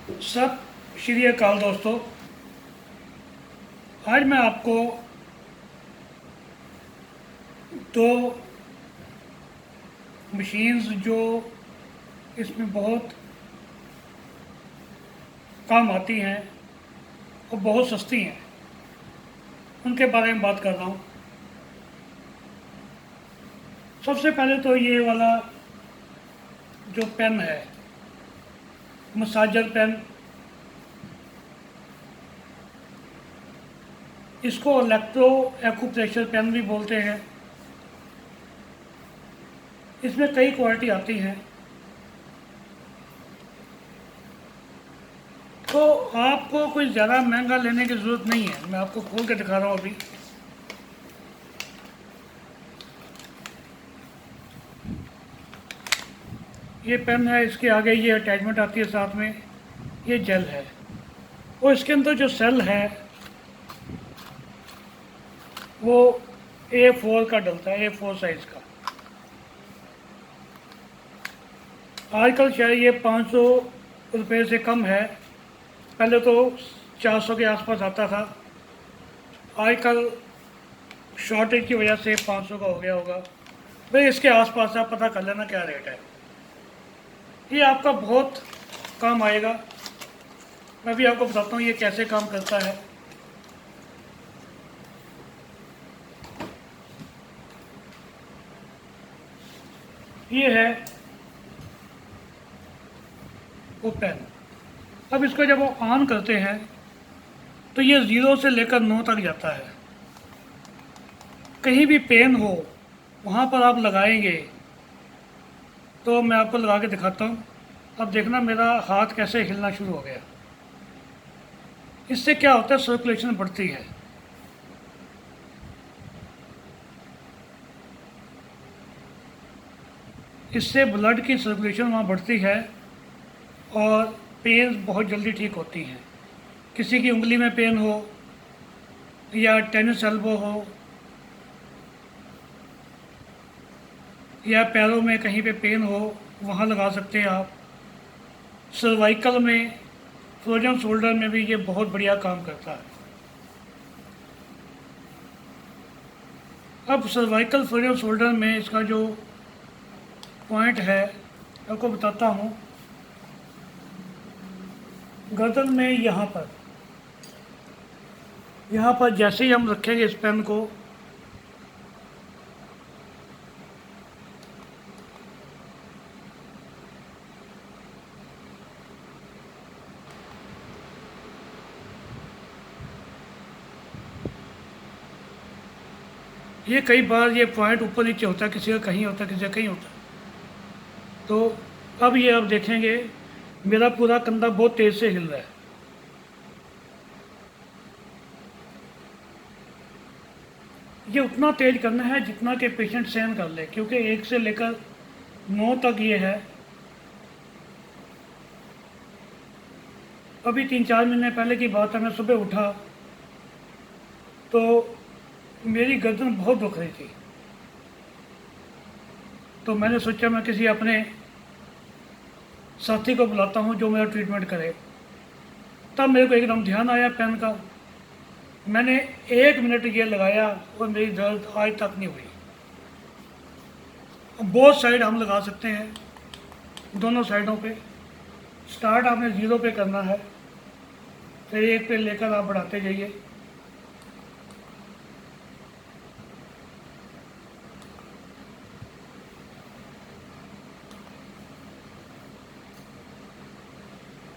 सत श्री अकाल दोस्तों। आज मैं आपको दो मशीन्स जो इसमें बहुत काम आती हैं और बहुत सस्ती हैं उनके बारे में बात कर रहा हूँ। सबसे पहले तो ये वाला जो पेन है, मसाजर पेन, इसको इलेक्ट्रो एक्यूप्रेशर पेन भी बोलते हैं। इसमें कई क्वालिटी आती हैं, तो आपको कोई ज़्यादा महंगा लेने की ज़रूरत नहीं है। मैं आपको खोल के दिखा रहा हूँ अभी। ये पेन है, इसके आगे ये अटैचमेंट आती है, साथ में ये जेल है और इसके अंदर जो सेल है वो A4 का डलता है, A4 साइज़ का। आजकल शायद ये 500 रुपये से कम है, पहले तो 400 के आसपास आता था। आजकल शॉर्टेज की वजह से 500 का हो गया होगा। भाई इसके आसपास आप पता कर लेना क्या रेट है। ये आपका बहुत काम आएगा। मैं भी आपको बताता हूँ ये कैसे काम करता है। ये है वो पेन। अब इसको जब वो ऑन करते हैं तो ये 0 से लेकर 9 तक जाता है। कहीं भी पेन हो वहाँ पर आप लगाएंगे तो मैं आपको लगा के दिखाता हूँ। अब देखना मेरा हाथ कैसे हिलना शुरू हो गया। इससे क्या होता है, सर्कुलेशन बढ़ती है। इससे ब्लड की सर्कुलेशन वहाँ बढ़ती है और पेन बहुत जल्दी ठीक होती हैं। किसी की उंगली में पेन हो या टेनिस एल्बो हो या पैरों में कहीं पे पेन हो, वहाँ लगा सकते हैं आप। सर्वाइकल में, फ्रोजन शोल्डर में भी ये बहुत बढ़िया काम करता है। अब सर्वाइकल फ्रोजन शोल्डर में इसका जो पॉइंट है आपको बताता हूँ। गर्दन में यहाँ पर जैसे ही हम रखेंगे इस पेन को, ये कई बार ये पॉइंट ऊपर नीचे होता है, किसी का कहीं होता है, किसी का कहीं होता है। तो अब ये आप देखेंगे मेरा पूरा कंधा बहुत तेज़ से हिल रहा है। ये उतना तेज करना है जितना कि पेशेंट सहन कर ले, क्योंकि 1 से लेकर 9 तक ये है। अभी 3-4 महीने पहले की बात है, मैं सुबह उठा तो मेरी गर्दन बहुत दुख रही थी। तो मैंने सोचा मैं किसी अपने साथी को बुलाता हूँ जो मेरा ट्रीटमेंट करे। तब मेरे को एकदम ध्यान आया पेन का। मैंने 1 मिनट ये लगाया और मेरी दर्द आज तक नहीं हुई। बोथ साइड हम लगा सकते हैं, दोनों साइडों पे। स्टार्ट आपने 0 पे करना है, फिर 1 पे लेकर आप बढ़ाते जाइए।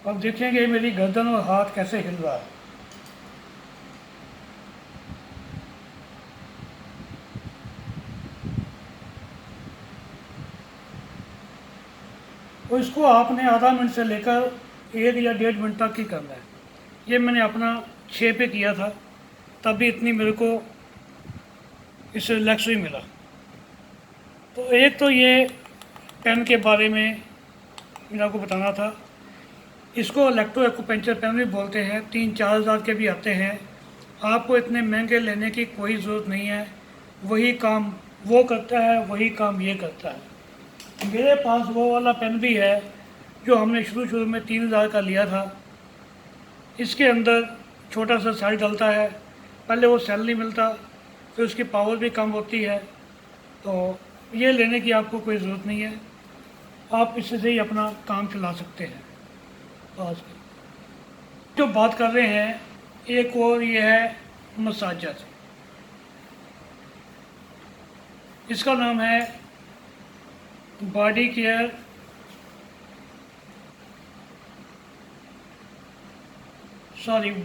अब देखेंगे मेरी गर्दन और हाथ कैसे हिल रहा है। और इसको आपने आधा मिनट से लेकर 1 या 1.5 मिनट तक ही करना है। ये मैंने अपना 6 पे किया था, तब भी इतनी मेरे को इससे रिलैक्स ही मिला। तो एक तो ये पेन के बारे में मैंने आपको बताना था। इसको इलेक्ट्रो एक्यूपंक्चर पेन भी बोलते हैं। 3-4 हज़ार के भी आते हैं। आपको इतने महंगे लेने की कोई ज़रूरत नहीं है। वही काम वो करता है, वही काम ये करता है। मेरे पास वो वाला पेन भी है जो हमने शुरू में 3000 का लिया था, इसके अंदर छोटा सा सेल डलता है। पहले वो सेल नहीं मिलता, फिर उसकी पावर भी कम होती है। तो ये लेने की आपको कोई ज़रूरत नहीं है, आप इससे ही अपना काम चला सकते हैं। आज जो बात कर रहे हैं एक और ये है मसाजर। इसका नाम है body care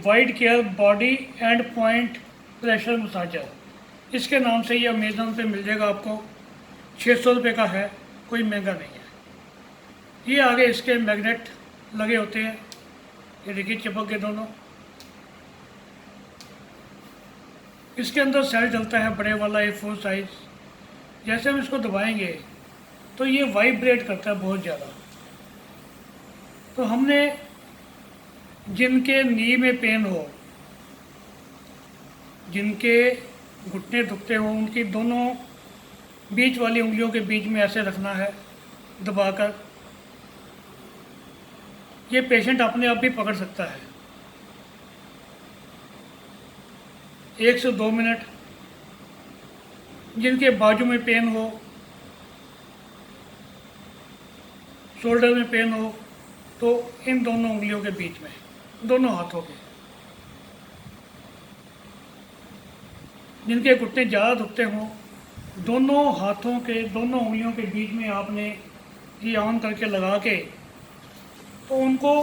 wide care body and point pressure massager. इसके नाम से ये अमेज़न पे मिल जाएगा आपको। 600 रुपये का है, कोई महंगा नहीं है। ये आगे इसके मैग्नेट लगे होते हैं, ये देखिए चिपक के दोनों। इसके अंदर सेल डलता है बड़े वाला A4 साइज। जैसे हम इसको दबाएंगे तो ये वाइब्रेट करता है बहुत ज़्यादा। तो हमने जिनके नी में पेन हो, जिनके घुटने दुखते हो, उनकी दोनों बीच वाली उंगलियों के बीच में ऐसे रखना है दबाकर। ये पेशेंट अपने आप भी पकड़ सकता है। 1 से 2 मिनट। जिनके बाजू में पेन हो, शोल्डर में पेन हो, तो इन दोनों उंगलियों के बीच में, दोनों हाथों के। जिनके घुटने ज़्यादा दुखते हों, दोनों हाथों के, दोनों उंगलियों के बीच में आपने ये ऑन करके लगा के, तो उनको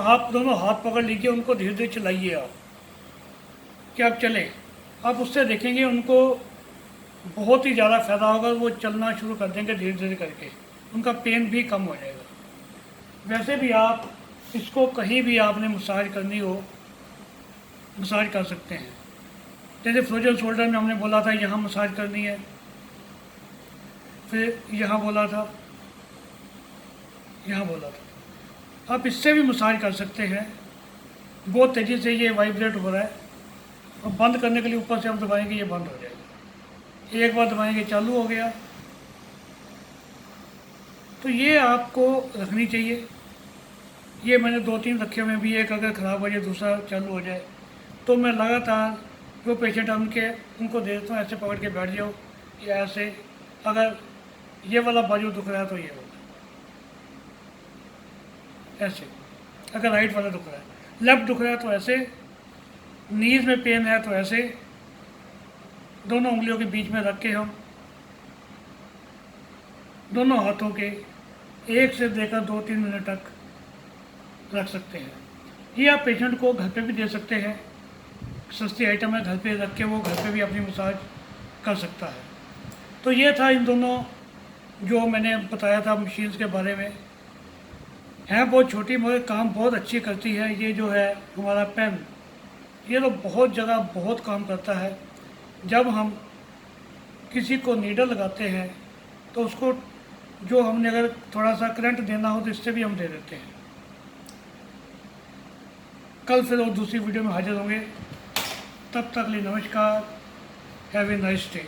आप दोनों हाथ पकड़ लीजिए, उनको धीरे धीरे चलाइए आप, कि आप चलें। आप उससे देखेंगे उनको बहुत ही ज़्यादा फ़ायदा होगा। वो चलना शुरू कर देंगे धीरे धीरे करके, उनका पेन भी कम हो जाएगा। वैसे भी आप इसको कहीं भी आपने मसाज करनी हो, मसाज कर सकते हैं। जैसे फ्रोजन शोल्डर में हमने बोला था यहाँ मसाज करनी है, फिर यहाँ बोला था, यहाँ बोला था। आप इससे भी मसाज कर सकते हैं। बहुत तेज़ी से ये वाइब्रेट हो रहा है, और बंद करने के लिए ऊपर से हम दबाएंगे, ये बंद हो जाएगा। एक बार दबाएंगे चालू हो गया। तो ये आपको रखनी चाहिए। ये मैंने 2-3 रखे हुए भी, एक अगर ख़राब हो जाए दूसरा चालू हो जाए, तो मैं लगातार जो पेशेंट उनको दे देता हूँ, ऐसे पकड़ के बैठ जाओ या ऐसे। अगर ये वाला बाजू दुख रहा है तो ये वाला ऐसे, अगर राइट वाला दुख रहा है, लेफ्ट दुख रहा है तो ऐसे, नीज में पेन है तो ऐसे। दोनों उंगलियों के बीच में रख के हम दोनों हाथों के 1 से लेकर 2-3 मिनट तक रख सकते हैं। ये आप पेशेंट को घर पे भी दे सकते हैं। सस्ती आइटम है, घर पे रख के वो घर पे भी अपनी मसाज कर सकता है। तो ये था इन दोनों जो मैंने बताया था मशीन्स के बारे में। है बहुत छोटी मगर काम बहुत अच्छी करती है। ये जो है हमारा पेन, ये तो बहुत जगह बहुत काम करता है। जब हम किसी को नीडल लगाते हैं तो उसको जो हमने अगर थोड़ा सा करंट देना हो तो इससे भी हम दे देते हैं। कल फिर और दूसरी वीडियो में हाजिर होंगे। तब तक के लिए नमस्कार। Have a nice day.